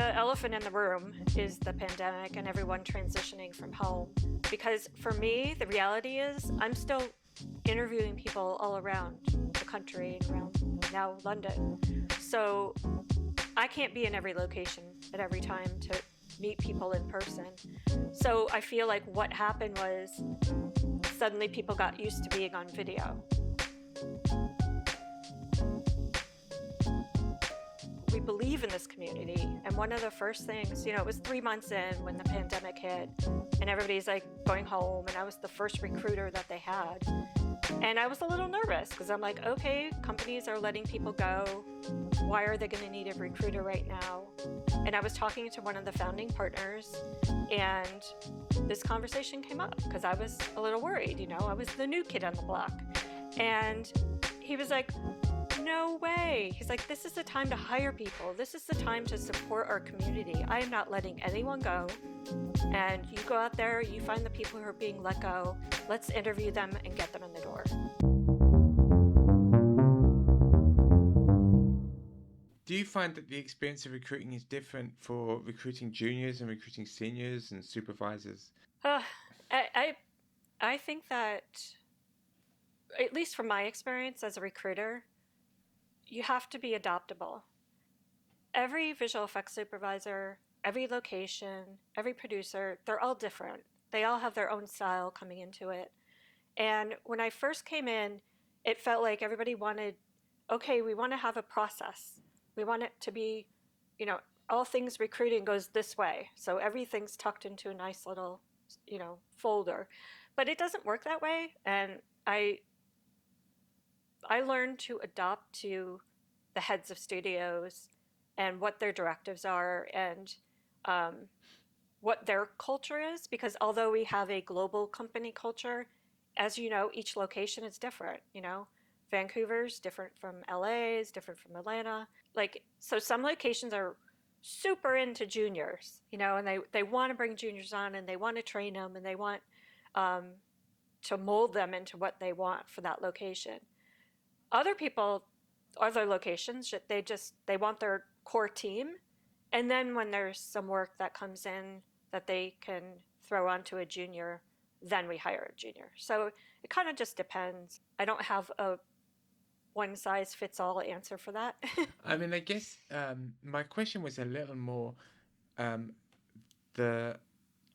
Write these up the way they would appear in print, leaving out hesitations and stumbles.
The elephant in the room is the pandemic and everyone transitioning from home. Because for me, the reality is I'm still interviewing people all around the country and around now London. So I can't be in every location at every time to meet people in person. So I feel like what happened was suddenly people got used to being on video. We believe in this community, and one of the first things, it was 3 months in when the pandemic hit, and everybody's like going home, and I was the first recruiter that they had. And I was a little nervous because I'm like, okay, companies are letting people go. Why are they going to need a recruiter right now? And I was talking to one of the founding partners, and this conversation came up because I was a little worried, I was the new kid on the block. And he was like, no way. He's like, this is the time to hire people. This is the time to support our community. I am not letting anyone go. And you go out there, you find the people who are being let go. Let's interview them and get them in the door. Do you find that the experience of recruiting is different for recruiting juniors and recruiting seniors and supervisors? I think that, at least from my experience as a recruiter, you have to be adaptable. Every visual effects supervisor, every location, every producer, they're all different. They all have their own style coming into it. And when I first came in, it felt like everybody wanted, okay, we want to have a process. We want it to be, all things recruiting goes this way. So everything's tucked into a nice little, folder. But it doesn't work that way. And I learned to adopt to the heads of studios and what their directives are and what their culture is, because although we have a global company culture, as you know, each location is different. Vancouver's different from LA's, different from Atlanta. So some locations are super into juniors, and they want to bring juniors on and they want to train them and they want to mold them into what they want for that location. Other locations, they want their core team. And then when there's some work that comes in that they can throw onto a junior, then we hire a junior. So it kind of just depends. I don't have a one size fits all answer for that. I mean, I guess my question was a little more the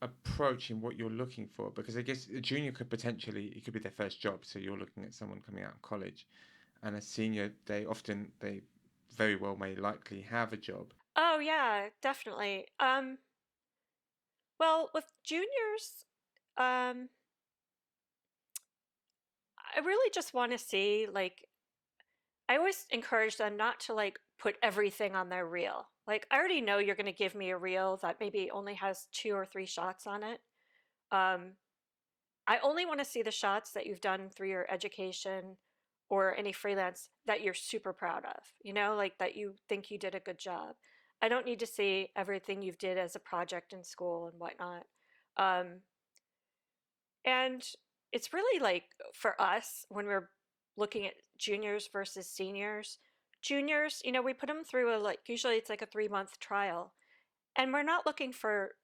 approach in what you're looking for, because I guess a junior it could be their first job. So you're looking at someone coming out of college, and a senior, they very well may likely have a job. Oh yeah, definitely. Well, with juniors, I really just want to see, I always encourage them not to put everything on their reel. I already know you're going to give me a reel that maybe only has 2 or 3 shots on it. I only want to see the shots that you've done through your education or any freelance that you're super proud of, that you think you did a good job. I don't need to see everything you've did as a project in school and whatnot. And it's really for us, when we're looking at juniors versus seniors, juniors, we put them through usually it's like a 3-month trial. And we're not looking for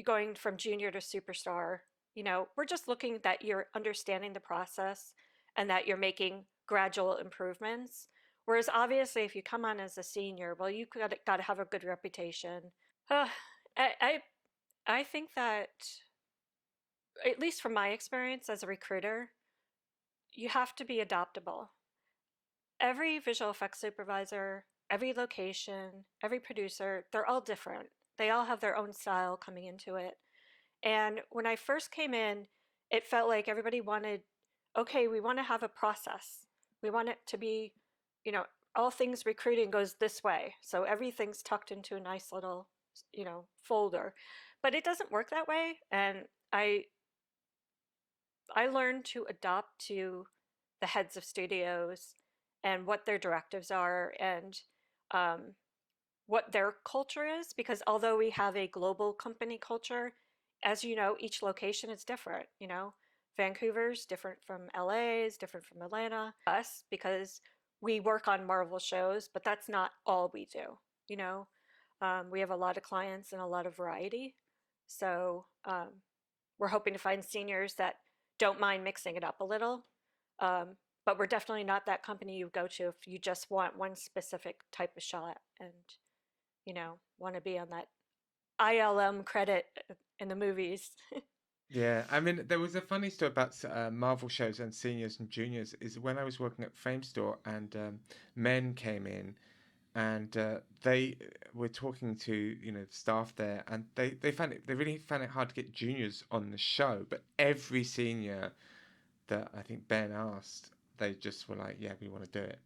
going from junior to superstar. We're just looking that you're understanding the process and that you're making gradual improvements. Whereas obviously if you come on as a senior, well, you got to have a good reputation. I think that, at least from my experience as a recruiter, you have to be adaptable. Every visual effects supervisor, every location, every producer, they're all different. They all have their own style coming into it. And when I first came in, it felt like everybody wanted, okay, we want to have a process. We want it to be, all things recruiting goes this way. So everything's tucked into a nice little, folder. But it doesn't work that way. And I learned to adopt to the heads of studios and what their directives are and what their culture is, because although we have a global company culture, as you know, each location is different. Vancouver's different from LA's, different from Atlanta. Us, because we work on Marvel shows, but that's not all we do. We have a lot of clients and a lot of variety. So we're hoping to find seniors that don't mind mixing it up a little. Um, but we're definitely not that company you go to if you just want one specific type of shot and, want to be on that ILM credit in the movies. Yeah, I mean, there was a funny story about Marvel shows and seniors and juniors. Is when I was working at Frame Store and men came in and they were talking to the staff there, and they really found it hard to get juniors on the show. But every senior that I think Ben asked, they just were like, "Yeah, we want to do it."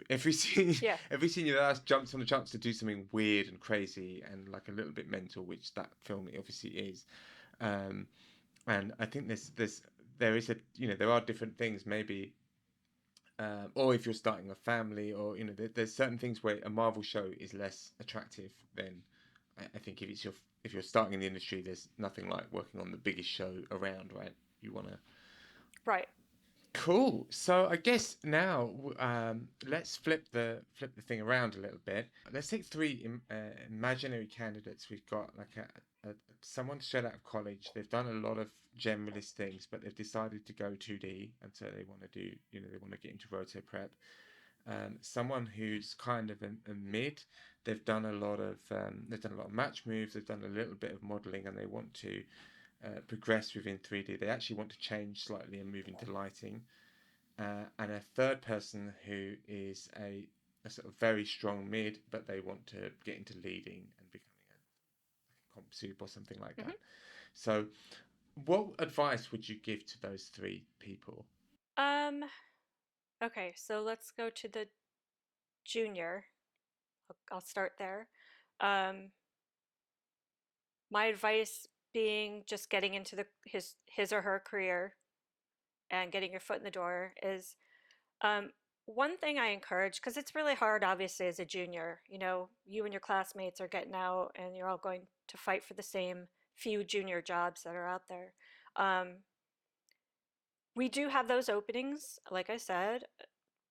Every senior, Yeah. every senior that asked jumps on the chance to do something weird and crazy and like a little bit mental, which that film obviously is. Um, and I think there is there are different things maybe, or if you're starting a family, or there's certain things where a Marvel show is less attractive than I think if you're starting in the industry, there's nothing like working on the biggest show around, right? You want to. Right. Cool. So I guess now let's flip the thing around a little bit. Let's take three imaginary candidates. We've got like someone straight out of college. They've done a lot of generalist things, but they've decided to go 2D, and so they want to do they want to get into roto prep. Someone who's kind of a mid. They've done a lot of match moves. They've done a little bit of modeling, and they want to progress within 3D. They actually want to change slightly and move into lighting. And a third person who is a sort of very strong mid, but they want to get into leading and becoming a comp soup or something like Mm-hmm. that. So, what advice would you give to those three people? Um, okay, so let's go to the junior. I'll start there. Um, my advice being just getting into his or her career and getting your foot in the door is um, one thing I encourage, because it's really hard, obviously, as a junior. You and your classmates are getting out and you're all going to fight for the same few junior jobs that are out there. Um, we do have those openings, like I said,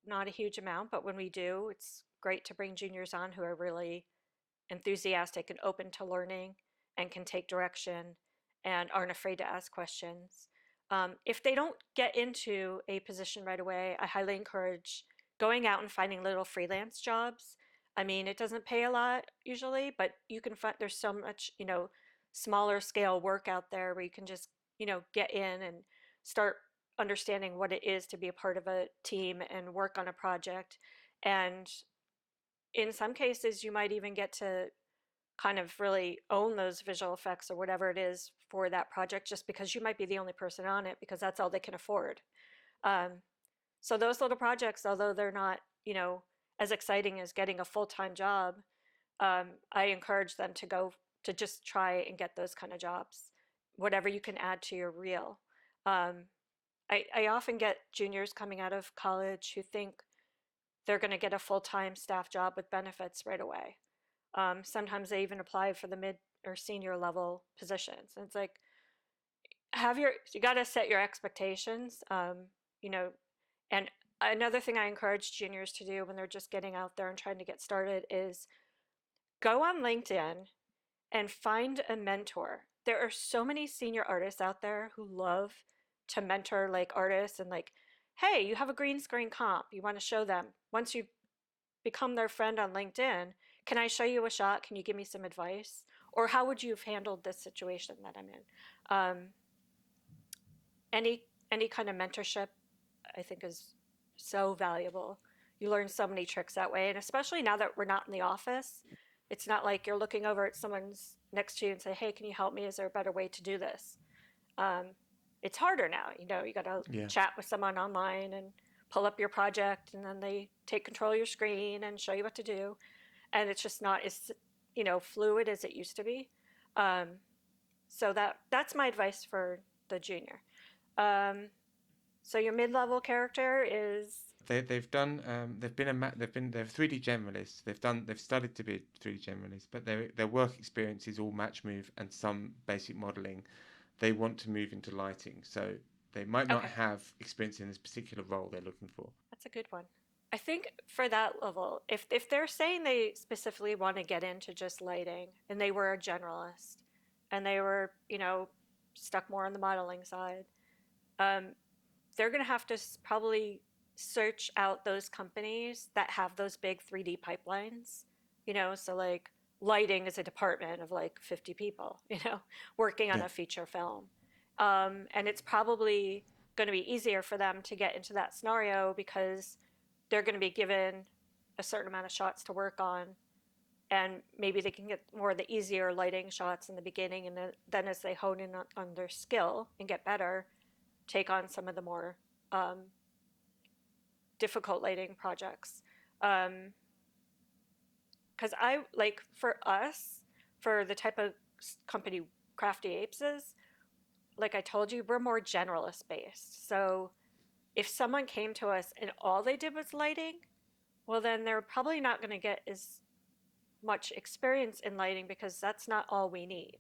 not a huge amount, but when we do, it's great to bring juniors on who are really enthusiastic and open to learning and can take direction and aren't afraid to ask questions. If they don't get into a position right away, I highly encourage going out and finding little freelance jobs. I mean, it doesn't pay a lot usually, but you can find there's so much, smaller scale work out there where you can just, get in and start understanding what it is to be a part of a team and work on a project. And in some cases, you might even get to kind of really own those visual effects or whatever it is for that project just because you might be the only person on it because that's all they can afford. Um, so those little projects, although they're not, as exciting as getting a full-time job, I encourage them to go to just try and get those kind of jobs, whatever you can add to your reel. Um, I often get juniors coming out of college who think they're going to get a full-time staff job with benefits right away. Sometimes they even apply for the mid or senior level positions. And it's like, you got to set your expectations, you know, and another thing I encourage juniors to do when they're just getting out there and trying to get started is go on LinkedIn and find a mentor. There are so many senior artists out there who love to mentor like artists and like, hey, you have a green screen comp. You want to show them. Once you become their friend on LinkedIn, can I show you a shot? Can you give me some advice? Or how would you have handled this situation that I'm in? Any any kind of mentorship, I think, is so valuable. You learn so many tricks that way, and especially now that we're not in the office, it's not like you're looking over at someone's next to you and say, "Hey, can you help me? Is there a better way to do this?" Um, it's harder now. You got to Yeah. chat with someone online and pull up your project, and then they take control of your screen and show you what to do, and it's just not as fluid as it used to be. Um, so that's my advice for the junior. Um, so your mid-level character is They're 3D generalists. They've studied to be 3D generalists, but their work experience is all match move and some basic modeling. They want to move into lighting, so they might not okay. have experience in this particular role they're looking for. That's a good one. I think for that level, if they're saying they specifically want to get into just lighting and they were a generalist and they were, stuck more on the modeling side, um, they're going to have to probably search out those companies that have those big 3D pipelines, so like lighting is a department of like 50 people, working on Yeah. a feature film. And it's probably going to be easier for them to get into that scenario because they're going to be given a certain amount of shots to work on, and maybe they can get more of the easier lighting shots in the beginning, and then as they hone in on their skill and get better, take on some of the more um, difficult lighting projects. Because I like, for us, for the type of company Crafty Apes is, like I told you, we're more generalist based. So if someone came to us and all they did was lighting, well, then they're probably not going to get as much experience in lighting because that's not all we need.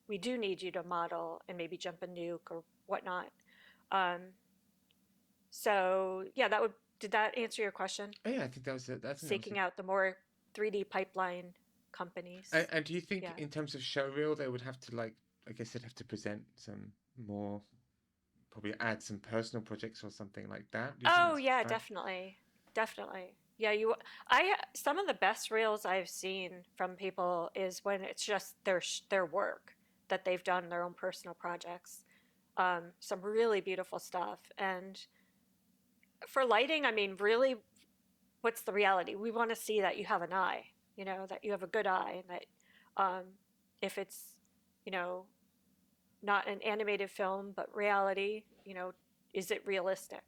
We do need you to model and maybe jump a nuke or whatnot. Um, so yeah, did that answer your question? Oh, yeah, I think that was it. That's Seeking out the more 3D pipeline companies. and do you think Yeah. in terms of showreel they would have to like, I guess they'd have to present some more, probably add some personal projects or something like that? Do you think Oh that's yeah, right? definitely. Definitely. Yeah, some of the best reels I've seen from people is when it's just their work that they've done, their own personal projects. Some really beautiful stuff. And for lighting, I mean, really, what's the reality? We want to see that you have an eye, that you have a good eye, and that if it's, you know, not an animated film, but reality, is it realistic?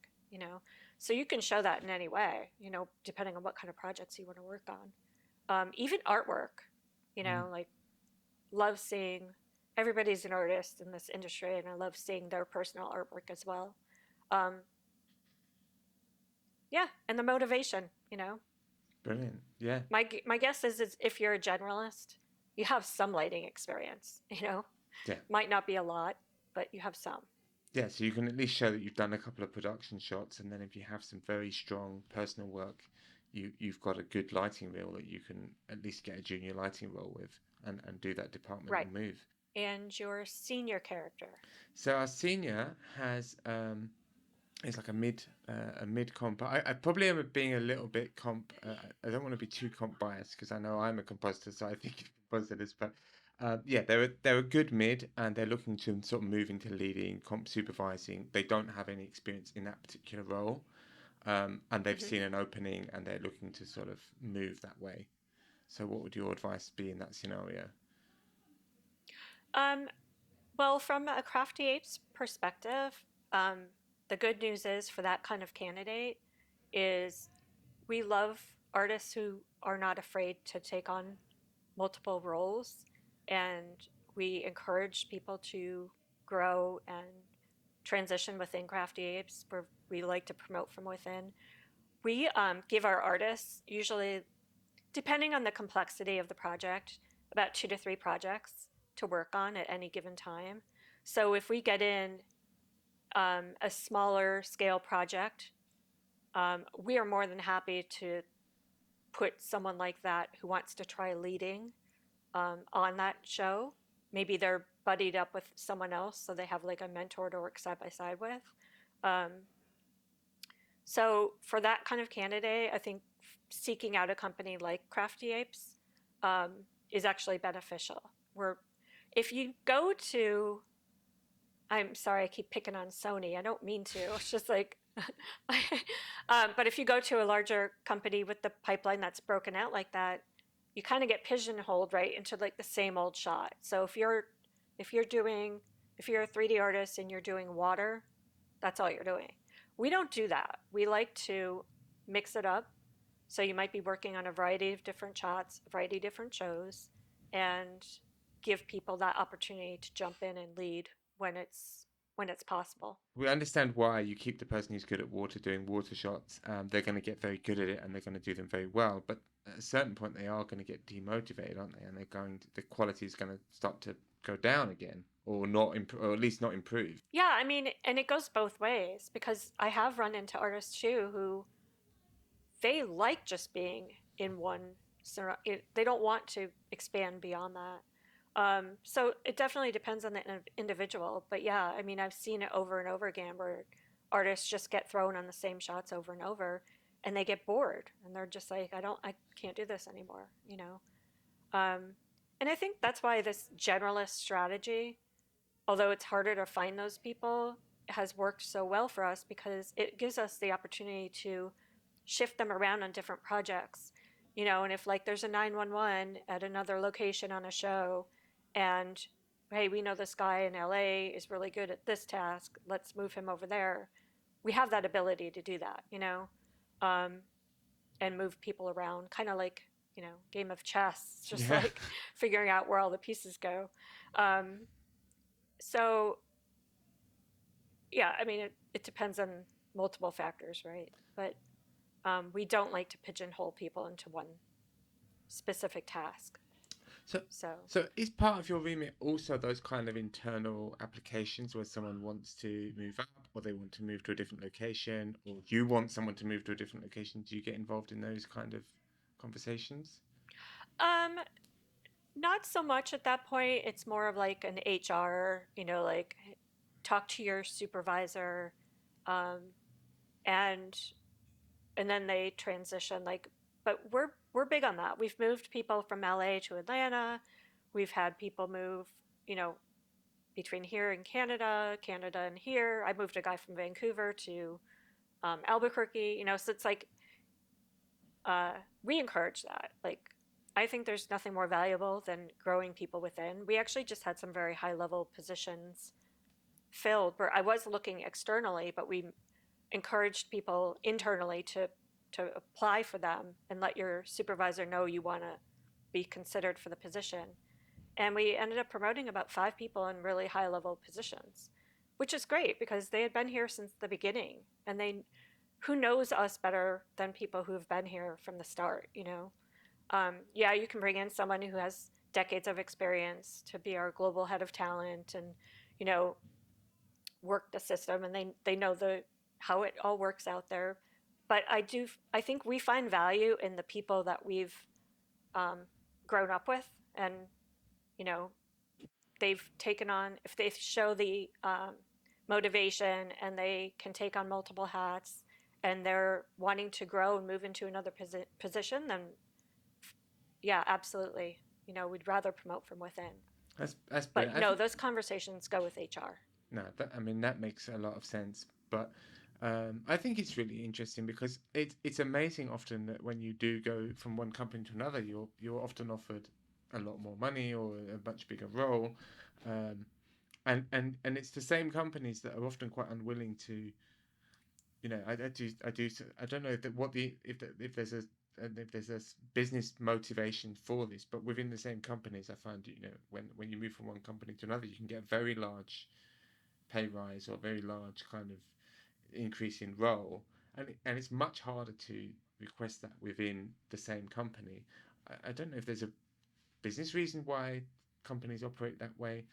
So you can show that in any way, depending on what kind of projects you want to work on. Even artwork, Mm. like love seeing, everybody's an artist in this industry, and I love seeing their personal artwork as well. Um, yeah, and the motivation, Brilliant. Yeah. my guess is if you're a generalist, you have some lighting experience, Yeah. might not be a lot, but you have some. Yeah, so you can at least show that you've done a couple of production shots, and then if you have some very strong personal work, you've got a good lighting reel that you can at least get a junior lighting role with, and do that departmental Right. move. And your senior character. So our senior has is like a mid comp. I probably am being a little bit comp. I don't want to be too comp biased because I know I'm a compositor, so I think of compositors. But yeah, they're a good mid, and they're looking to sort of move into leading, comp supervising. They don't have any experience in that particular role, and they've Hmm. seen an opening, and they're looking to sort of move that way. So, what would your advice be in that scenario? Um, well, from a Crafty Apes perspective, um, the good news is for that kind of candidate is we love artists who are not afraid to take on multiple roles, and we encourage people to grow and transition within Crafty Apes, where we like to promote from within. We give our artists, usually, depending on the complexity of the project, about 2 to 3 projects to work on at any given time. So if we get in a smaller scale project, we are more than happy to put someone like that who wants to try leading on that show. Maybe they're buddied up with someone else, so they have like a mentor to work side by side with. Um, so for that kind of candidate, I think seeking out a company like Crafty Apes um, is actually beneficial. Where if you go to, I'm sorry, I keep picking on Sony. I don't mean to. It's just like, but if you go to a larger company with the pipeline that's broken out like that, you kind of get pigeonholed right into like the same old shot. So if you're doing if you're a 3D artist and you're doing water, that's all you're doing. We don't do that. We like to mix it up. So you might be working on a variety of different shots, a variety of different shows, and give people that opportunity to jump in and lead when it's possible. We understand why you keep the person who's good at water doing water shots. They're going to get very good at it, and they're going to do them very well. But at a certain point, they are going to get demotivated, aren't they? And the quality is going to start to go down again, or not, or at least not improve. Yeah, I mean, and it goes both ways because I have run into artists too who they like just being in one. They don't want to expand beyond that. So it definitely depends on the individual. But yeah, I mean, I've seen it over and over again where artists just get thrown on the same shots over and over, and they get bored, and they're just like, I can't do this anymore, you know. Um, and I think that's why this generalist strategy, although it's harder to find those people, has worked so well for us because it gives us the opportunity to shift them around on different projects. You know, and if like there's a 911 at another location on a show, and hey, we know this guy in LA is really good at this task, let's move him over there. We have that ability to do that, you know, um, and move people around, kind of like, you know, game of chess. It's just Yeah. like figuring out where all the pieces go. Um, so yeah, I mean, it depends on multiple factors, right? But we don't like to pigeonhole people into one specific task. So, So, so is part of your remit also those kind of internal applications where someone wants to move up, or they want to move to a different location, or you want someone to move to a different location? Do you get involved in those kind of conversations? um, not so much at that point. It's more of like an HR, you know, like talk to your supervisor, um, and then they transition. Like, but we're big on that. We've moved people from LA to Atlanta. We've had people move, you know, between here and Canada, Canada and here. I moved a guy from Vancouver to Albuquerque, you know, so it's like uh, we encourage that. Like, I think there's nothing more valuable than growing people within. We actually just had some very high level positions filled where I was looking externally, but we encouraged people internally to apply for them and let your supervisor know you want to be considered for the position. And we ended up promoting about 5 people in really high level positions, which is great because they had been here since the beginning, and they who knows us better than people who have been here from the start, you know. Yeah, you can bring in someone who has decades of experience to be our global head of talent and, you know, work the system, and they know the how it all works out there. But I think we find value in the people that we've um, grown up with, and you know, they've taken on, if they show the motivation and they can take on multiple hats and they're wanting to grow and move into another position, then yeah, absolutely. You know, we'd rather promote from within. That's But brilliant. I no, think those conversations go with HR. no, I mean that makes a lot of sense. But I think it's really interesting because it's amazing often that when you do go from one company to another, you're often offered a lot more money or a much bigger role, um, and it's the same companies that are often quite unwilling to, you know, I don't know that what the if there's a if there's a business motivation for this, but within the same companies, I find, you know, when you move from one company to another, you can get a very large pay rise or a very large kind of increase in role, and it's much harder to request that within the same company. I don't know if there's a business reason why companies operate that way.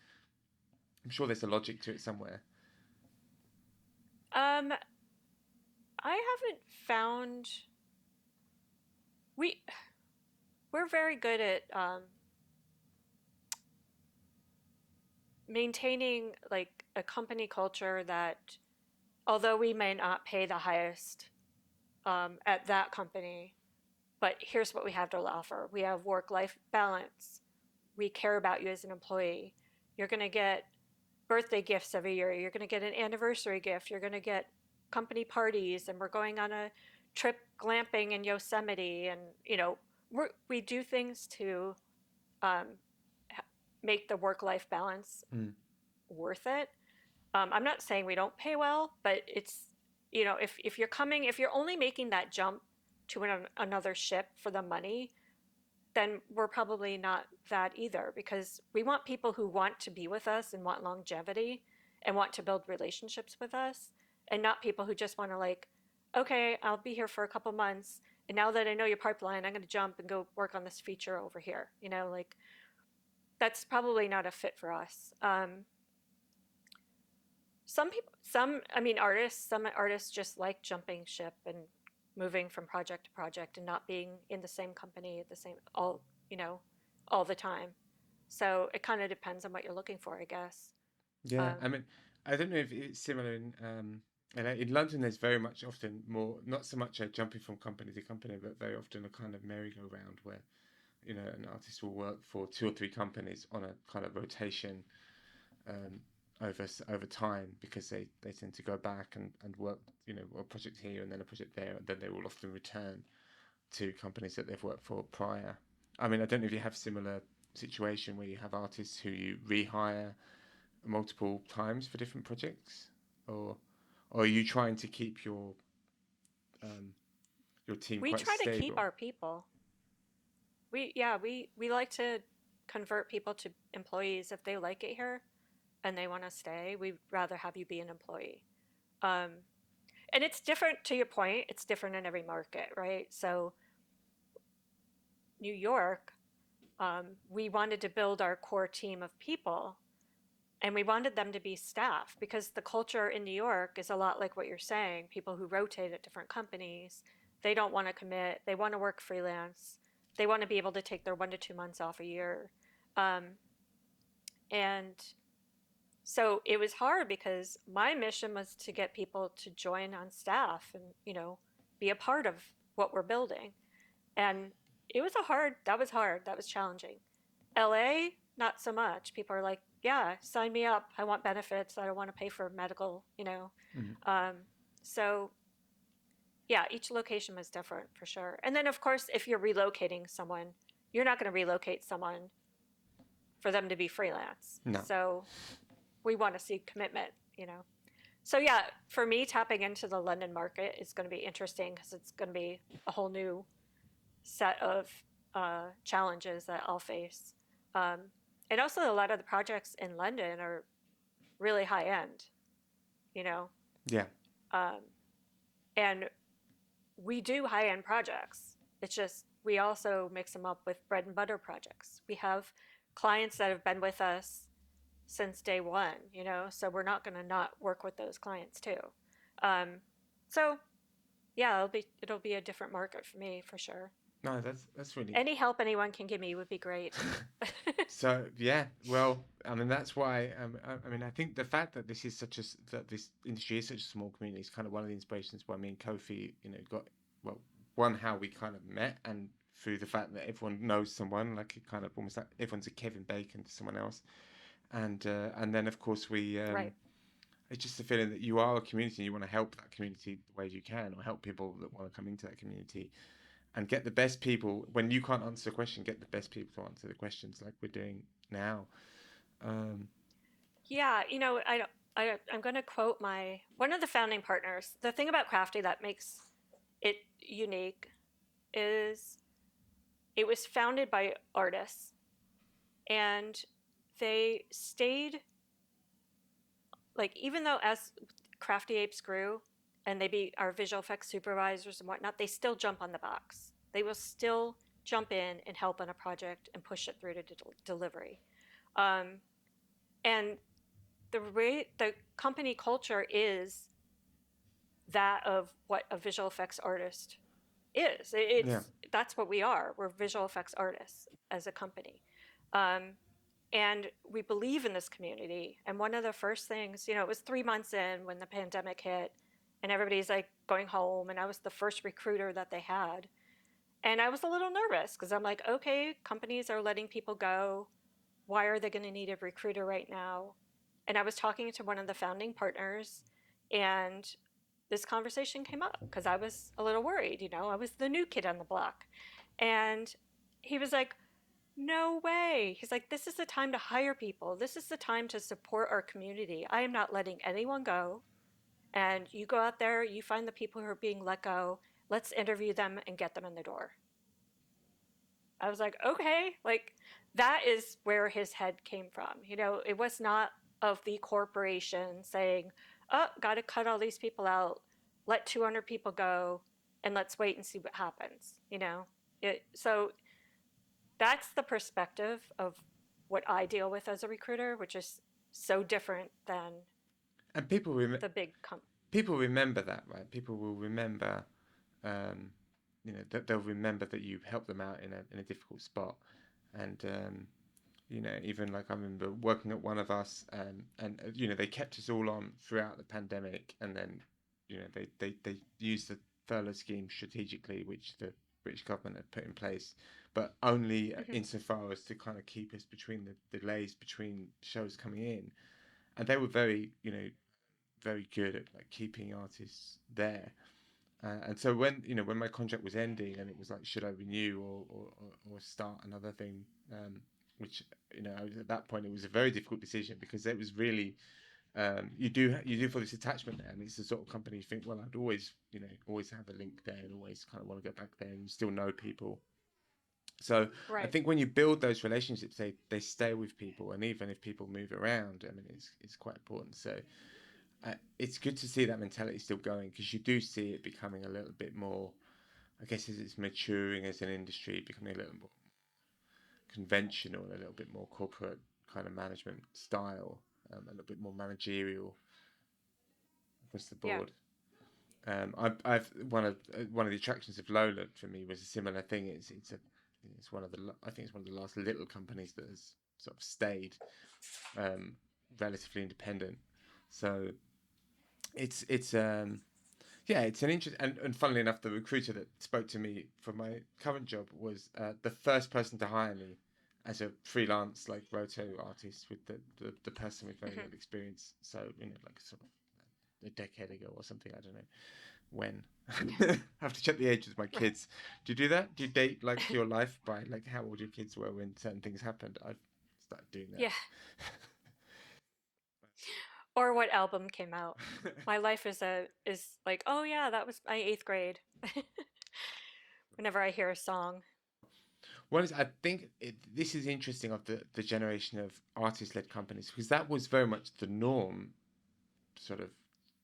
I'm sure there's a logic to it somewhere. Um, I haven't found we we're very good at maintaining like a company culture that, although we may not pay the highest at that company, but here's what we have to offer. We have work life balance. We care about you as an employee. You're going to get birthday gifts every year. You're going to get an anniversary gift. You're going to get company parties, and we're going on a trip glamping in Yosemite. And, you know, we do things to um, make the work life balance Mm. worth it. I'm not saying we don't pay well, but it's, you know, if you're coming, if you're only making that jump to another ship for the money, then we're probably not that either, because we want people who want to be with us and want longevity and want to build relationships with us, and not people who just want to like, okay, I'll be here for a couple months, and now that I know your pipeline, I'm going to jump and go work on this feature over here. You know, like that's probably not a fit for us. Some people, some, I mean, artists, some artists just like jumping ship and moving from project to project and not being in the same company at the same you know, all the time. So it kind of depends on what you're looking for, I guess. Yeah, Um, I mean, I don't know if it's similar in LA. In London, there's very much often more, not so much a jumping from company to company, but very often a kind of merry-go-round where, an artist will work for two or three companies on a kind of rotation um, over time because they tend to go back and work, a project here and then a project there, and then they will often return to companies that they've worked for prior. I mean, I don't know if you have similar situation where you have artists who you rehire multiple times for different projects, or are you trying to keep um, your team we quite try to keep stable? our people. We like to convert people to employees if they like it here and they want to stay. We'd rather have you be an employee. Um, and it's different, to your point, it's different in every market, right? So New York, we wanted to build our core team of people, and we wanted them to be staff because the culture in New York is a lot like what you're saying. People who rotate at different companies, they don't want to commit, they want to work freelance, they want to be able to take their 1 to 2 months off a year. Um, and so it was hard because my mission was to get people to join on staff and, be a part of what we're building. And that was hard, that was challenging. LA, not so much. People are like, yeah, sign me up. I want benefits. I don't want to pay for medical. Mhm. Um, so, yeah, each location was different for sure. And then, of course, if you're relocating someone, you're not going to relocate someone for them to be freelance. No. So, we want to see commitment. So, yeah, for me, tapping into the London market is going to be interesting because it's going to be a whole new set of challenges that I'll face. Um, and also, a lot of the projects in London are really high end, you know, Yeah. um, and we do high end projects. It's just we also mix them up with bread and butter projects. We have clients that have been with us since day one, so we're not going to not work with those clients too. Um, so yeah, it'll be a different market for me for sure. No, that's really. Any help anyone can give me would be great. So yeah, well, I mean that's why. I mean, I think the fact that that this industry is such a small community is kind of one of the inspirations why me and Kofi, got well, one how we kind of met, and through the fact that everyone knows someone, like it kind of almost like everyone's a Kevin Bacon to someone else, and then of course we Right. it's just the feeling that you are a community and you want to help that community the way you can, or help people that want to come into that community and get the best people. When you can't answer a question, get the best people to answer the questions, like we're doing now. Um, Yeah, I'm going to quote one of the founding partners. The thing about Crafty that makes it unique is it was founded by artists, and they stayed, like, even though as Crafty Apes grew and they be our visual effects supervisors and whatnot, they still jump on the box. They will still jump in and help on a project and push it through to delivery. Um, and the company culture is that of what a visual effects artist is. yeah, That's what we are. We're visual effects artists as a company, um, and we believe in this community. And one of the first things, it was 3 months in when the pandemic hit, and everybody's like going home, and I was the first recruiter that they had, and I was a little nervous because I'm like, okay, companies are letting people go. Why are they going to need a recruiter right now? And I was talking to one of the founding partners, and this conversation came up because I was a little worried. I was the new kid on the block. And he was like, no way. He's like, this is the time to hire people. This is the time to support our community. I am not letting anyone go. And you go out there, you find the people who are being let go. Let's interview them and get them in the door. I was like, okay, like that is where his head came from. It was not of the corporation saying, oh, got to cut all these people out, let 200 people go, and let's wait and see what happens. So that's the perspective of what I deal with as a recruiter, which is so different than and the big company. people remember that, right? People will remember you know, that they'll remember that you helped them out in a difficult spot. And you know, even like I remember working at one of us, and you know, they kept us all on throughout the pandemic, and then you know, they used the furlough scheme strategically, which the British government had put in place, but only Hmm. insofar as to kind of keep us between the delays between shows coming in. And they were very, you know, very good at like keeping artists there. And so when, you know, when my contract was ending and it was like, should I renew or start another thing, which, you know, at that point it was a very difficult decision, because it was really, you do feel this attachment there, and it's the sort of company you think, well, I'd always, you know, always have a link there and always kind of want to go back there, and you still know people. So I Right. think when you build those relationships, they stay with people, and even if people move around, I mean, it's quite important. So it's good to see that mentality still going, because you do see it becoming a little bit more, I guess, as it's maturing as an industry, becoming a little more conventional, a little bit more corporate kind of management style, a little bit more managerial across the Yeah. board. I've one of the attractions of Lola for me was a similar thing. It's one of the I think it's one of the last little companies that has sort of stayed um, relatively independent. So it's yeah, it's an interest, and funnily enough, the recruiter that spoke to me for my current job was the first person to hire me as a freelance like roto artist, with the person with very Hmm. little experience. So, you know, like sort of a decade ago or something. I don't know when. I have to check the age of my Right. kids. Do you do that? Do you date like your life by like how old your kids were when certain things happened? I've started doing Yeah. Or what album came out. that. My life is like, oh yeah, that was my eighth grade. Whenever I hear a song. One is, I think this is interesting of the generation of artist-led companies, because that was very much the norm, sort of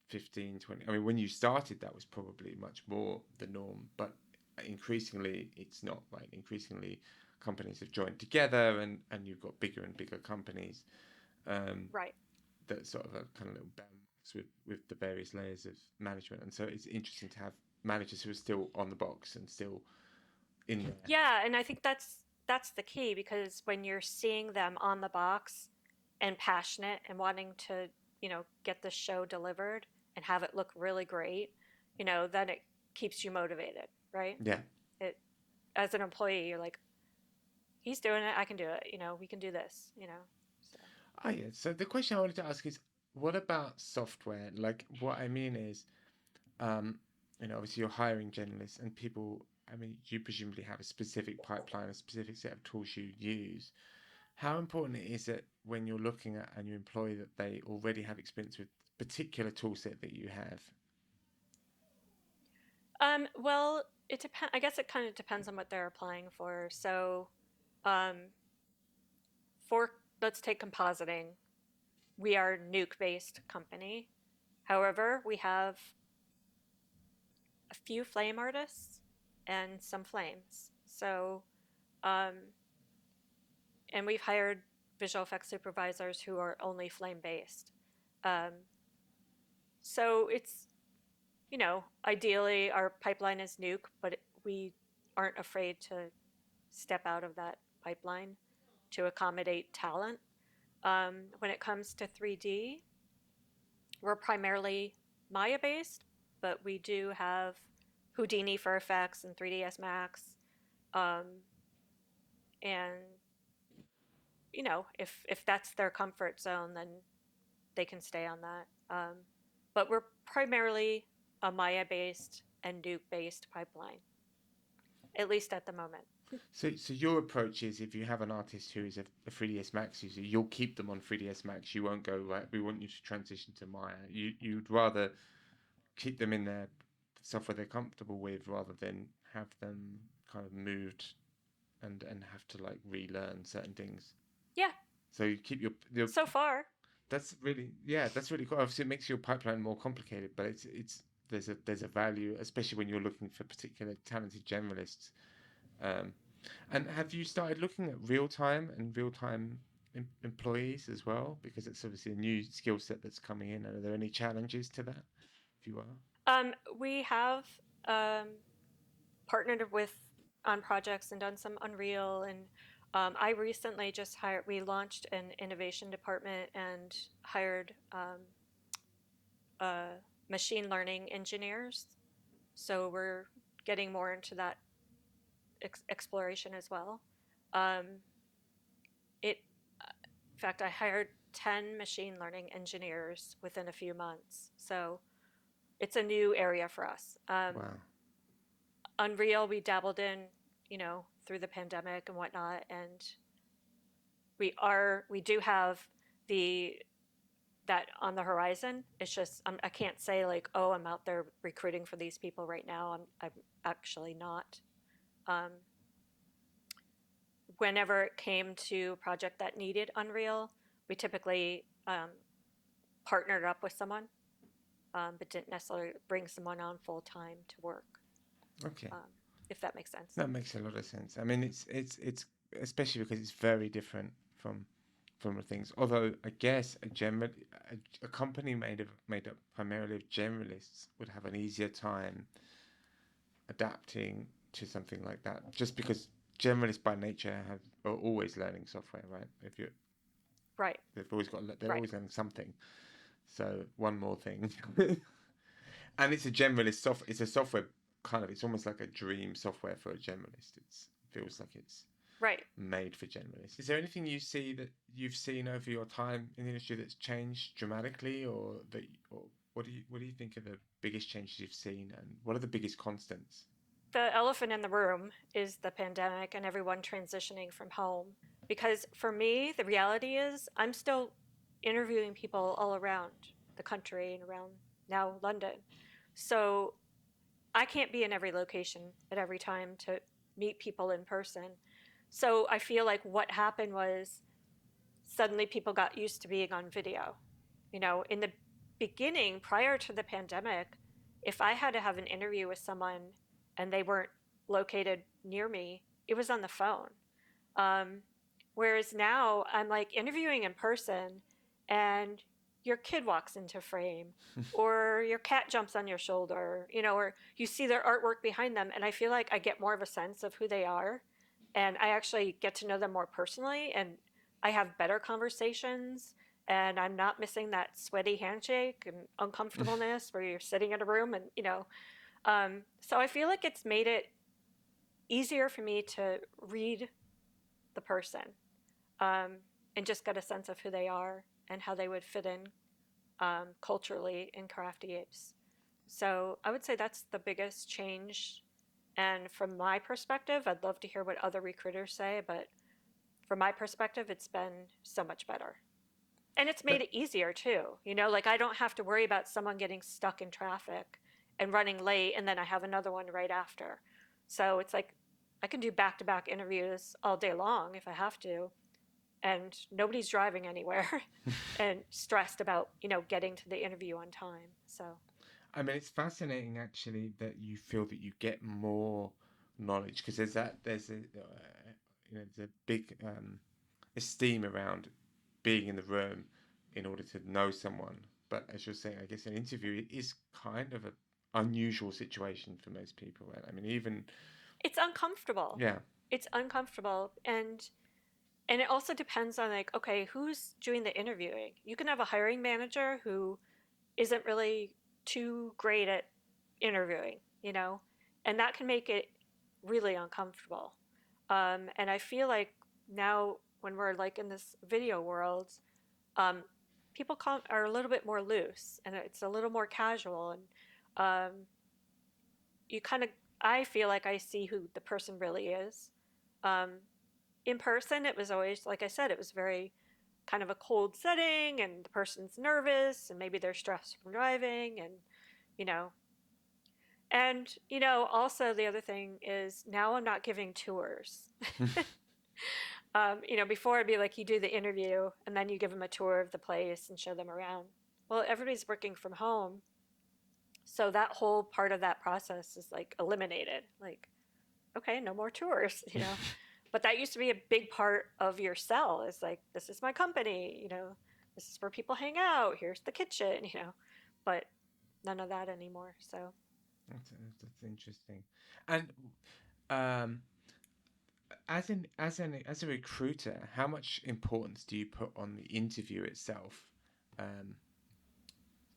15, 20. I mean, when you started, that was probably much more the norm, but increasingly it's not, right? Increasingly companies have joined together, and you've got bigger and bigger companies um, Right. that sort of are kind of little bands with the various layers of management. And so it's interesting to have managers who are still on the box and still in there. Yeah, and I think that's the key, because when you're seeing them on the box and passionate and wanting to, get the show delivered and have it look really great, then it keeps you motivated, right? Yeah. It As an employee, you're like, he's doing it, I can do it, we can do this. So, Oh, yeah. So the question I wanted to ask is, what about software? Like, what I mean is, um, you know, obviously you're hiring journalists and people. I mean, you presumably have a specific pipeline, a specific set of tools you use. How important is it when you're looking at and you employ that they already have experience with particular tool set that you have? well, it depends. I guess it kind of depends on what they're applying for. So, um, for let's take compositing. We are a nuke based company. However, we have a few flame artists and some flames. So, um, and we've hired visual effects supervisors who are only flame based. Um, so ideally our pipeline is nuke, but we aren't afraid to step out of that pipeline to accommodate talent. When it comes to 3D, we're primarily Maya based, but we do have Houdini for effects and 3ds Max. Um, and if that's their comfort zone, then they can stay on that. But we're primarily a Maya based and Nuke based pipeline, at least at the moment. So your approach is, if you have an artist who is a 3ds Max user, you'll keep them on 3ds Max. You won't go, right, we want you to transition to Maya. You'd rather keep them in their software they're comfortable with, rather than have them kind of moved and have to like relearn certain things. Yeah, So you keep your so far. that's really, yeah, that's really cool. Obviously, it makes your pipeline more complicated, but it's there's a value, especially when you're looking for particular talented generalists. Um, and have you started looking at real time and real time employees as well? Because it's obviously a new skill set that's coming in. Are there any challenges to that? If you are. We have. partnered with on projects and done some Unreal. And I recently just hired, we launched an innovation department and hired uh, machine learning engineers. So we're getting more into that exploration as well. Um, it, in fact, I hired 10 machine learning engineers within a few months. So it's a new area for us. Wow. Unreal, we dabbled in, through the pandemic and whatnot, and we do have the that on the horizon. It's just I can't say like, oh, I'm out there recruiting for these people right now. I'm actually not. Um, Whenever it came to a project that needed Unreal, we typically partnered up with someone, but didn't necessarily bring someone on full time to work. Okay. Um, if that makes sense. That makes a lot of sense. I mean, it's especially because it's very different from the things. Although I guess a company made up primarily of generalists would have an easier time adapting to something like that, just because generalists by nature are always learning software, right? If you Right. they're Right. always learning something. So one more thing, and it's a generalist software. It's a software kind of. It's almost like a dream software for a generalist. It feels like it's Right. made for generalists. Is there anything you see that you've seen over your time in the industry that's changed dramatically, or what do you think are the biggest changes you've seen, and what are the biggest constants? The elephant in the room is the pandemic and everyone transitioning from home. Because for me, the reality is I'm still interviewing people all around the country and around now London. So I can't be in every location at every time to meet people in person. So I feel like what happened was suddenly people got used to being on video. In the beginning, prior to the pandemic, if I had to have an interview with someone and they weren't located near me, it was on the phone. Um, Whereas now I'm like interviewing in person and your kid walks into frame or your cat jumps on your shoulder, or you see their artwork behind them. And I feel like I get more of a sense of who they are and I actually get to know them more personally and I have better conversations and I'm not missing that sweaty handshake and uncomfortableness where you're sitting in a room and, so I feel like it's made it easier for me to read the person um, and just get a sense of who they are and how they would fit in culturally in Crafty Apes. So I would say that's the biggest change. And from my perspective, I'd love to hear what other recruiters say, but from my perspective, it's been so much better. And it's made That it easier too. Like I don't have to worry about someone getting stuck in traffic and running late, and then I have another one right after. So it's like I can do back to back interviews all day long if I have to, and nobody's driving anywhere and stressed about, getting to the interview on time. So, I mean, it's fascinating actually that you feel that you get more knowledge because there's a there's a big esteem around being in the room in order to know someone. But as you're saying, I guess an interview is kind of an unusual situation for most people, right? I mean, even it's uncomfortable. yeah, It's uncomfortable and it also depends on like, okay, who's doing the interviewing? You can have a hiring manager who isn't really too great at interviewing, and that can make it really uncomfortable. And I feel like now when we're like in this video world, um, people are a little bit more loose and it's a little more casual. And you kind of, I feel like I see who the person really is. Um, in person, it was always, like I said, it was very kind of a cold setting and the person's nervous and maybe they're stressed from driving and, you know, also the other thing is now I'm not giving tours. Before I'd be like, you do the interview and then you give them a tour of the place and show them around. Well, everybody's working from home. So that whole part of that process is like eliminated. Like, okay, no more tours, But that used to be a big part of your sell is like, this is my company, this is where people hang out. Here's the kitchen, But none of that anymore. So That's interesting. And um, as a recruiter, how much importance do you put on the interview itself, um,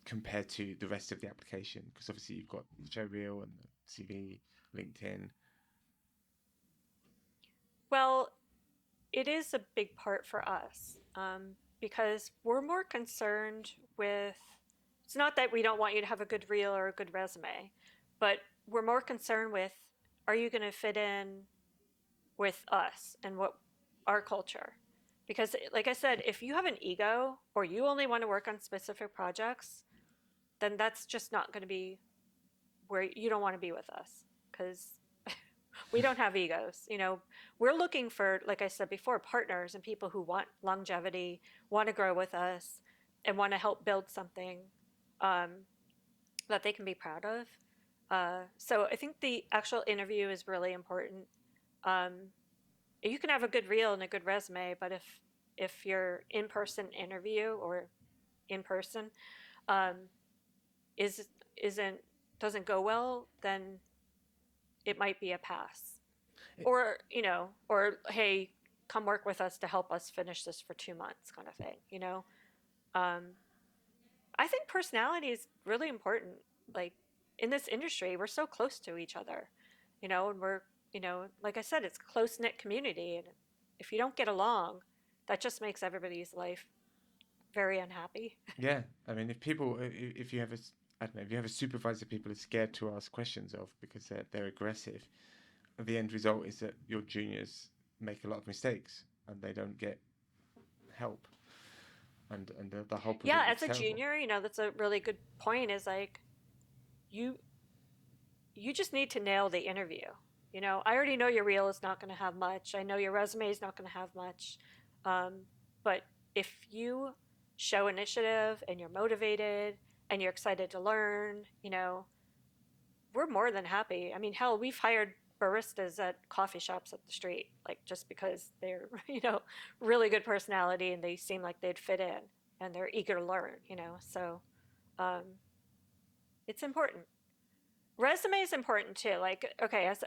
compared to the rest of the application? Because obviously you've got showreel and the CV, LinkedIn. Well, it is a big part for us because we're more concerned with. It's not that we don't want you to have a good reel or a good resume, but we're more concerned with, are you going to fit in with us and what our culture? Because, like I said, if you have an ego or you only want to work on specific projects, then that's just not going to be where you don't want to be with us because we don't have egos. We're looking for, like I said before, partners and people who want longevity, want to grow with us, and want to help build something um, that they can be proud of. So I think the actual interview is really important. Um, you can have a good reel and a good resume, but if your in-person interview or in person um, is isn't doesn't go well, then it might be a pass. It, Or hey, come work with us to help us finish this for 2 months, kind of thing. Um, I think personality is really important. Like in this industry, we're so close to each other, and we're, like I said, it's a close knit community. And if you don't get along, that just makes everybody's life very unhappy. yeah, I mean, if you have I don't know, if you have a supervisor people are scared to ask questions of because they're aggressive, the end result is that your juniors make a lot of mistakes and they don't get help, and the whole Yeah, project as looks a terrible. junior, that's a really good point. Is like you you just need to nail the interview. I already know your reel is not going to have much. I know your resume is not going to have much. Um, but if you show initiative and you're motivated and you're excited to learn, we're more than happy. I mean, hell, we've hired baristas at coffee shops up the street, like just because they're, really good personality and they seem like they'd fit in and they're eager to learn. So um, it's important. Resume is important too. Like, okay, as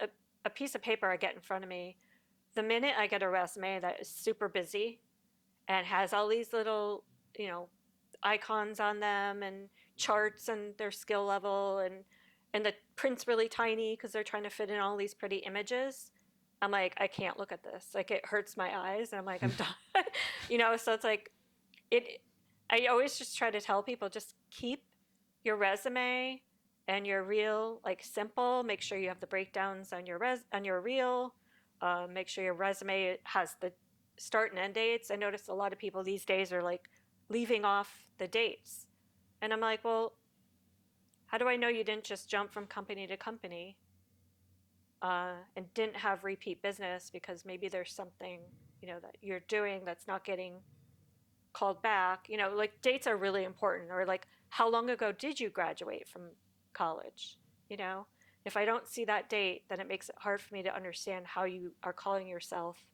a piece of paper I get in front of me, the minute I get a resume that is super busy and has all these little, you know, icons on them and charts and their skill level and the print's really tiny because they're trying to fit in all these pretty images. I'm like, I can't look at this. Like it hurts my eyes. And I'm like, I'm done. So it's like it I always just try to tell people just keep your resume and your reel like simple. Make sure you have the breakdowns on your reel. Make sure your resume has the start and end dates. I notice a lot of people these days are like leaving off the dates, and I'm like, well, how do I know you didn't just jump from company to company and didn't have repeat business because maybe there's something that you're doing that's not getting called back. Like dates are really important, or like how long ago did you graduate from college? You know, if I don't see that date, then it makes it hard for me to understand how you are calling yourself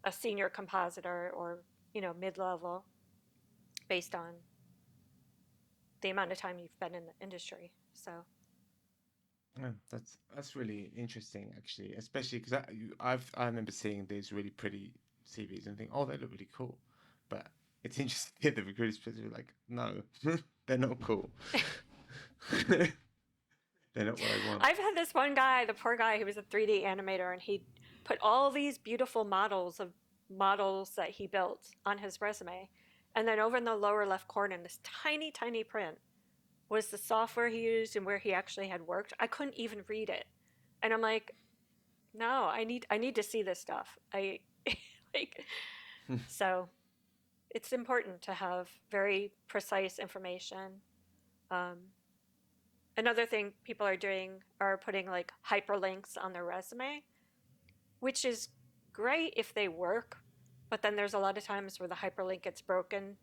a senior compositor or mid level based on the amount of time you've been in the industry. So Yeah, that's really interesting, actually, especially because I remember seeing these really pretty CVs and think, oh, they look really cool, but it's interesting to hear the recruiters are like, no, they're not cool. They're not what I want. I've had this one guy, the poor guy, who was a 3D animator, and he put all these beautiful models that he built on his resume. And then over in the lower left corner, in this tiny, tiny print, was the software he used and where he actually had worked. I couldn't even read it. And I'm like, no, I need to see this stuff. I like so it's important to have very precise information. Um, Another thing people are doing are putting like hyperlinks on their resume, which is great if they work, but then there's a lot of times where the hyperlink gets broken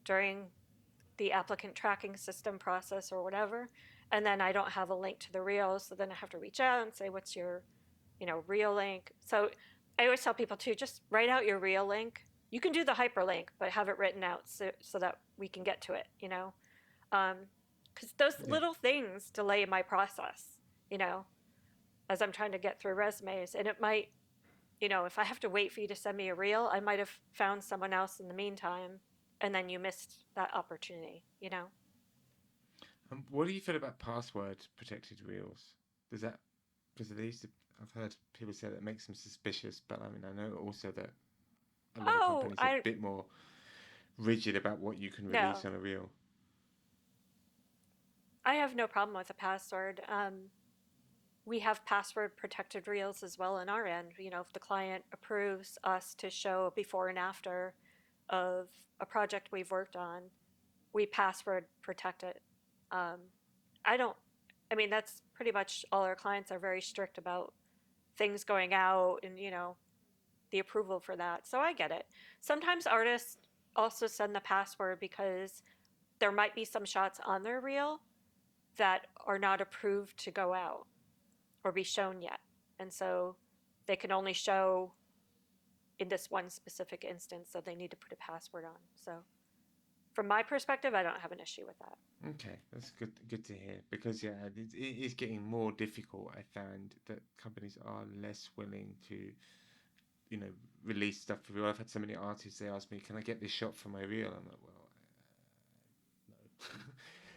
during the applicant tracking system process or whatever. And then I don't have a link to the reel. So then I have to reach out and say, what's your, reel link? So I always tell people to just write out your reel link. You can do the hyperlink, but have it written out so that we can get to it. Um, because those Yeah. little things delay my process, you know, as I'm trying to get through resumes. And it might, if I have to wait for you to send me a reel, I might have found someone else in the meantime, and then you missed that opportunity. What do you feel about password protected reels? Does that because they used to? I've heard people say that makes them suspicious, but I mean, I know also that a lot of Oh, companies are a bit more rigid about what you can release no, on a reel. I have no problem with a password. We have password protected reels as well on our end. If the client approves us to show a before and after of a project we've worked on, we password protect it. Um, I don't, I mean, that's pretty much all our clients are very strict about things going out and, the approval for that. So I get it. Sometimes artists also send the password because there might be some shots on their reel that are not approved to go out or be shown yet. And so they can only show in this one specific instance, so they need to put a password on. So from my perspective, I don't have an issue with that. Okay, that's good to hear because yeah, it is getting more difficult. I found that companies are less willing to, you know, release stuff for real. I've had so many artists, they ask me, "Can I get this shot for my reel?" I'm like, "Well,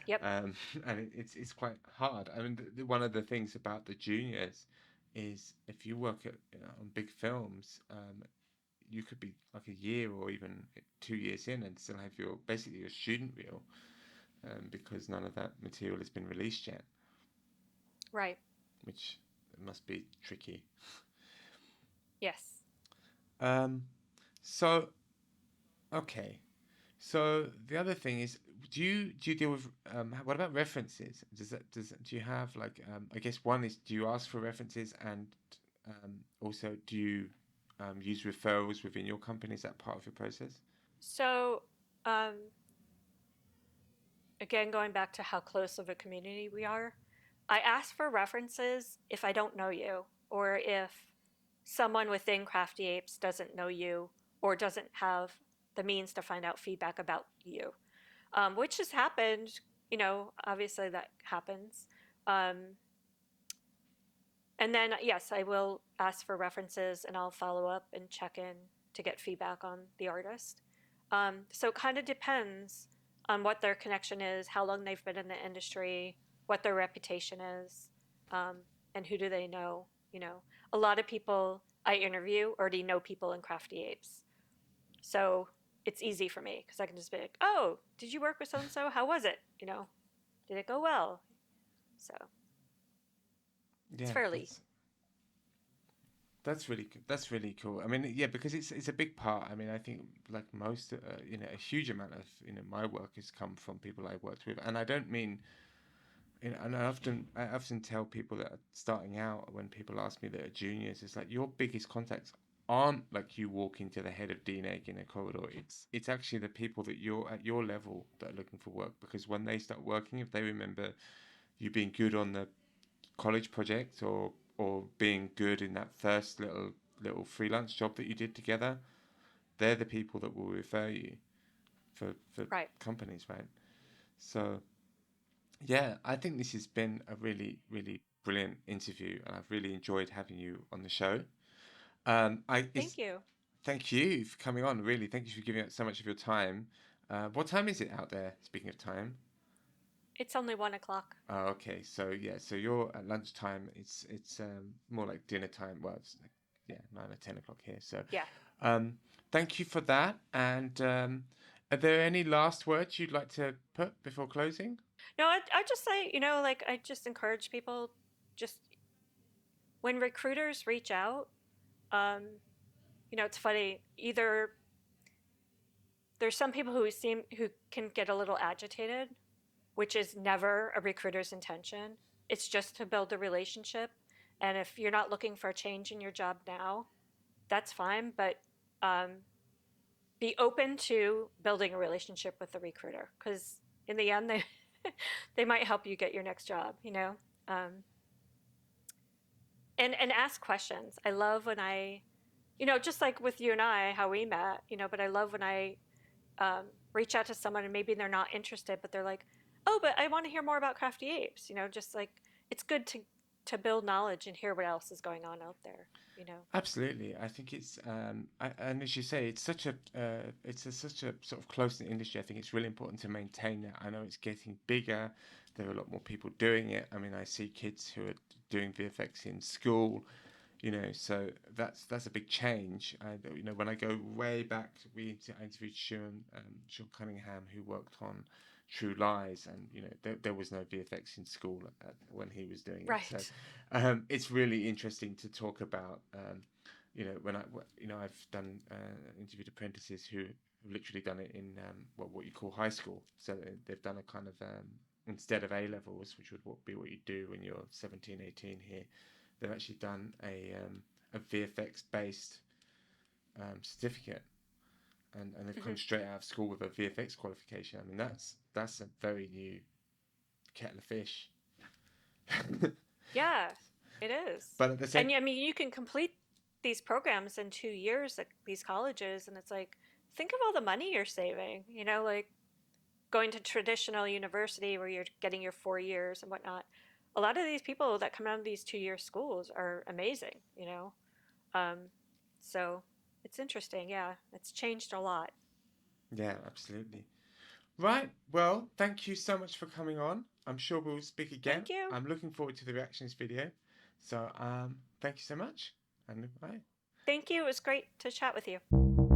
Yep. no." And it's quite hard. I mean, one of the things about the juniors is if you work on big films, you could be like a year or even 2 years in and still have your basically your student reel, because none of that material has been released yet, Right. which must be tricky. Yes. Um, so okay, so the other thing is, do you deal with what about references? Do you have like I guess one is, do you ask for references, and also do you use referrals within your company? Is that part of your process? So, um, again, going back to how close of a community we are, I ask for references if I don't know you, or if someone within Crafty Apes doesn't know you or doesn't have the means to find out feedback about you, which has happened. Obviously that happens. Um, and then, yes, I will ask for references and I'll follow up and check in to get feedback on the artist. So it kind of depends on what their connection is, how long they've been in the industry, what their reputation is, um, and who do they know. A lot of people I interview already know people in Crafty Apes. So it's easy for me because I can just be like, oh, did you work with so and so? How was it? Did it go well? So it's Yeah, fairly. that's really cool. I mean, yeah, because it's a big part. I mean, I think like most, a huge amount of my work has come from people I've worked with, and I don't mean, and I often tell people that are starting out, when people ask me that are juniors, it's like your biggest contacts aren't like you walking to the head of DNEG in a corridor. It's actually the people that you're at your level that are looking for work, because when they start working, if they remember you being good on the college project, or being good in that first little freelance job that you did together, they're the people that will refer you for Right. companies, right? So yeah, I think this has been a really really brilliant interview, and I've really enjoyed having you on the show. I is Thank you. Thank you for coming on. Really, thank you for giving up so much of your time. What time is it out there? Speaking of time. It's only 1 o'clock. Oh, okay. So yeah, so you're at lunchtime. It's more like dinner time. Well, it's like, yeah, 9 or 10 o'clock here. So, Yeah. um, thank you for that. And are there any last words you'd like to put before closing? No, I just say, like I just encourage people, just when recruiters reach out, um, it's funny. Either there's some people who can get a little agitated, which is never a recruiter's intention. It's just to build a relationship. And if you're not looking for a change in your job now, that's fine. But um, be open to building a relationship with the recruiter, because in the end, they they might help you get your next job. Um, and ask questions. I love when just like with you and I, how we met. But I love when I reach out to someone and maybe they're not interested, but they're like, oh, but I want to hear more about Crafty Apes. You know, just like it's good to build knowledge and hear what else is going on out there. You know. Absolutely, I think it's and as you say, it's such a such a sort of close knit industry. I think it's really important to maintain that. I know it's getting bigger. There are a lot more people doing it. I mean, I see kids who are doing VFX in school, you know, so that's a big change. You know, when I go way back, I interviewed Sean Cunningham, who worked on True Lies, and you know, there was no VFX in school when he was doing it. So Right. it's really interesting to talk about. You know, you know, I've done interviewed apprentices who have literally done it in what you call high school. So they've done a kind of instead of A levels, which would be what you do when you're 17, 18 here. They've actually done a VFX based certificate, and they've come Hmm. straight out of school with a VFX qualification. I mean, that's a very new kettle of fish. Yeah, it is. But at the same, And I mean, you can complete these programs in 2 years at these colleges, and it's like, think of all the money you're saving. You know, like going to traditional university where you're getting your 4 years and whatnot. A lot of these people that come out of these 2 year schools are amazing, you know? Um, so it's interesting. Yeah, it's changed a lot. yeah, absolutely. Right. Well, thank you so much for coming on. I'm sure we'll speak again. Thank you. I'm looking forward to the reactions video. So, thank you so much, and bye. Thank you. It was great to chat with you.